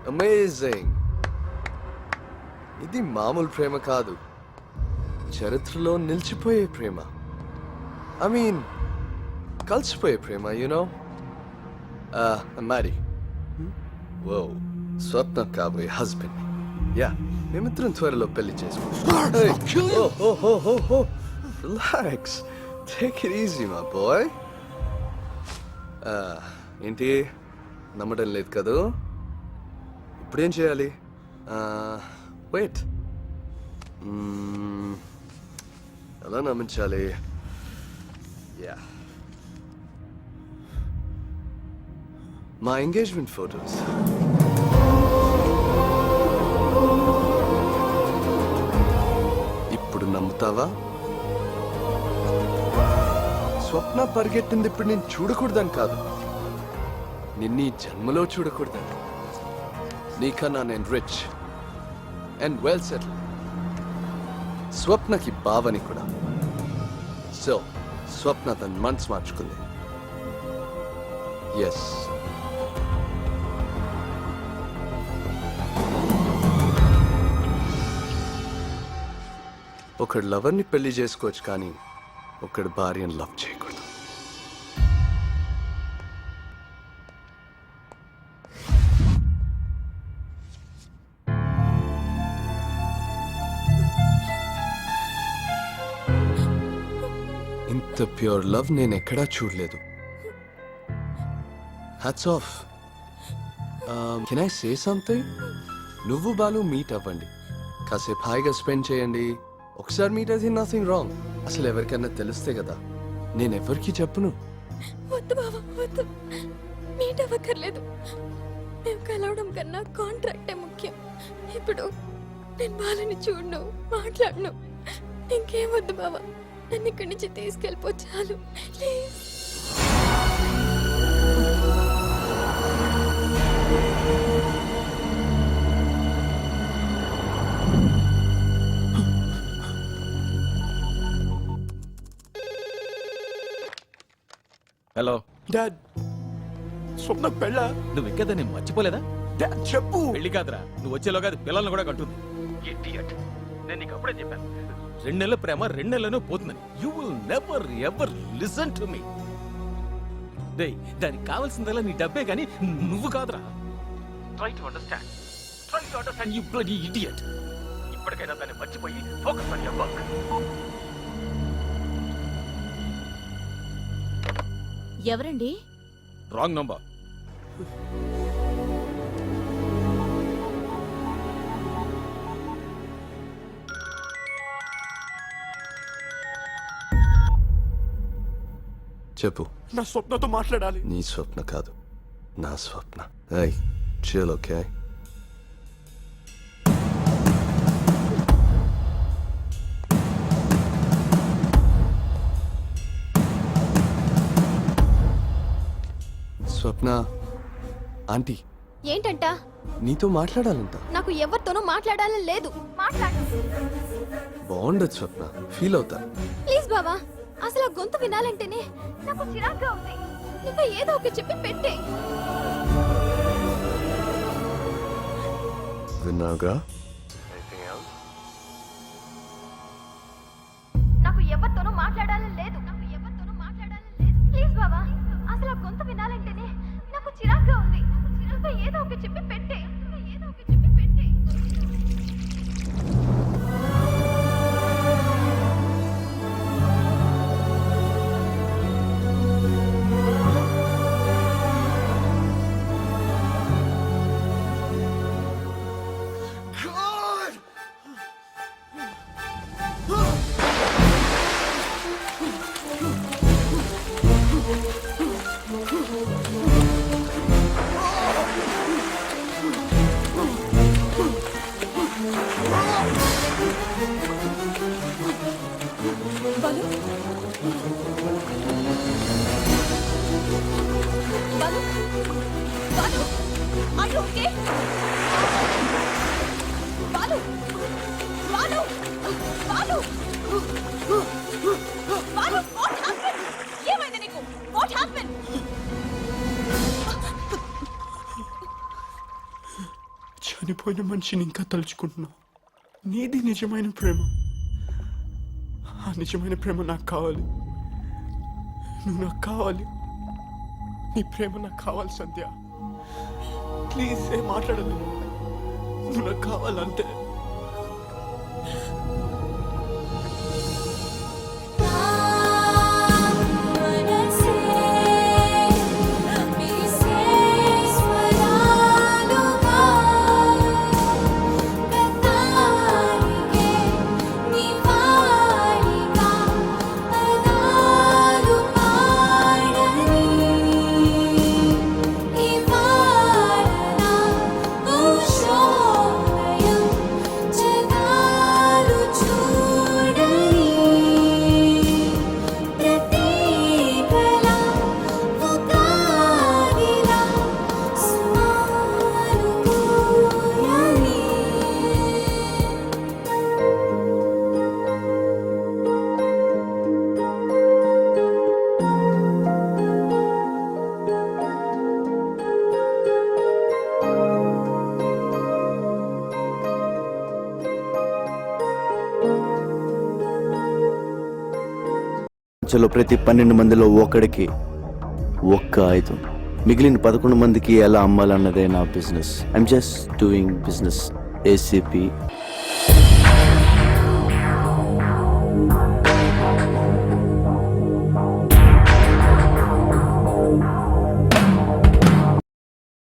Amazing. ఇది మామూలు ప్రేమ కాదు, చరిత్రలో నిలిచిపోయే ప్రేమ. ఐ మీన్ కలిసిపోయే ప్రేమ, యునో. మరి ఓ స్వప్న కాబోయే హస్బెండ్. యా, మేమిద్దరం త్వరలో పెళ్లి చేసుకుంటాం. రిలాక్స్, టేక్ ఇట్ ఈజీ మా బాయ్. ఏంటి నమ్మడం లేదు కదూ? ఇప్పుడేం చేయాలి? వెయిట్, ఎలా నమ్మించాలి? యా, మా ఎంగేజ్మెంట్ ఫోటోస్. ఇప్పుడు నమ్ముతావా? స్వప్న పరిగెట్టింది ఇప్పుడు నేను చూడకూడదని కాదు, నిన్నీ జన్మలో చూడకూడదని. నీకన్నా నేను రిచ్ అండ్ వెల్ సెటిల్. స్వప్నకి బావని కూడా. సో స్వప్న తన మనసు మార్చుకుంది. ఎస్, ఒకడు లవర్ని పెళ్లి చేసుకోవచ్చు, కానీ ఒకడు భార్యను లవ్ చేయకూడదు. ఇంత ప్యూర్ లవ్ నేను ఎక్కడా చూడలేదు. Hats off. Can I say something? నువ్వు బాలు మీట్ అవ్వండి, కాసేపు హాయిగా స్పెండ్ చేయండి. ఒకసారి మీట్ అయితే నథింగ్ రాంగ్. అసలు ఎవరికైనా తెలిస్తే కదా. నేను ఎవరికి చెప్పను. వద్దు బాబా, వద్దు. మీట్ అవ్వక్కర్లేదు. మేము కలవడం కన్నా కాంట్రాక్టే ముఖ్యం. ఇప్పుడు నేను బాలని చూడను, మాట్లాడను. ఇంకేం వద్దు బాబా, నన్ను ఇక్కడి నుంచి తీసుకెళ్ళిపో చాలు, ప్లీజ్. హలో డాడ్, స్వప్న పెళ్ళ? నువ్వు ఇంకా దాన్ని మర్చిపోలేదా? డాడ్ చెప్పు. పెళ్లి కాదురా, నువ్వు వచ్చేలోగా అది పిల్లల్ని కూడా కంటుంది. నేను నీకు అప్పుడే చెప్పాను, 2 నెలల ప్రేమ 2 నెలలను పోతుందని. You will never ever listen to me. డేయ్, దానికి కావాల్సిందల్లా నీ డబ్బే కానీ నువ్వు కాదురా. Try to understand you bloody idiot. ఇప్పటికైనా దాన్ని మర్చిపోయి ఫోకస్ ఆన్ యువర్ వర్క్. ఎవరండి? Wrong number. చెప్పు. నా స్వప్నతో మాట్లాడాలి. నీ స్వప్న కాదు, నా స్వప్న. ఏయ్, chill, okay? స్వప్న ఆంటీ ఏంటంట? నీతో మాట్లాడాలంట. నాకు ఎవరితోనూ మాట్లాడాలని లేదు. మాట్లాడు. బాగుండదు స్వప్న, ఫీల్ అవుతా. ప్లీజ్ బాబా, అసలు ఆ గొంతు వినాలంటేనే నాకు చిరాగ్గా ఉంది. ఇంకా ఏదో ఒక చెప్పి పెట్టే. విన్నావుగా? నాకు ఎవరితోనూ మాట్లాడాలని లేదు. ప్లీజ్ బాబా, అసలు ఆ గొంతు వినాలంటేనే నాకు చిరాగ్గా ఉంది. ఇంకా ఏదో ఒక చెప్పి పెట్టే. పోయిన మనిషిని ఇంకా తలుచుకుంటున్నావు. నీది నిజమైన ప్రేమ. ఆ నిజమైన ప్రేమ నాకు కావాలి. నువ్వు నాకు కావాలి. నీ ప్రేమ నాకు కావాలి సంధ్య. ప్లీజ్ ఏం మాట్లాడదు. నువ్వు నాకు కావాలంతే. చలో ప్రతి 12 మందిలో ఒకడికి ఒక్క ఆయుధం, మిగిలిన 11 మందికి ఎలా అమ్మాలన్నదే నా business. I'm just doing business. ACP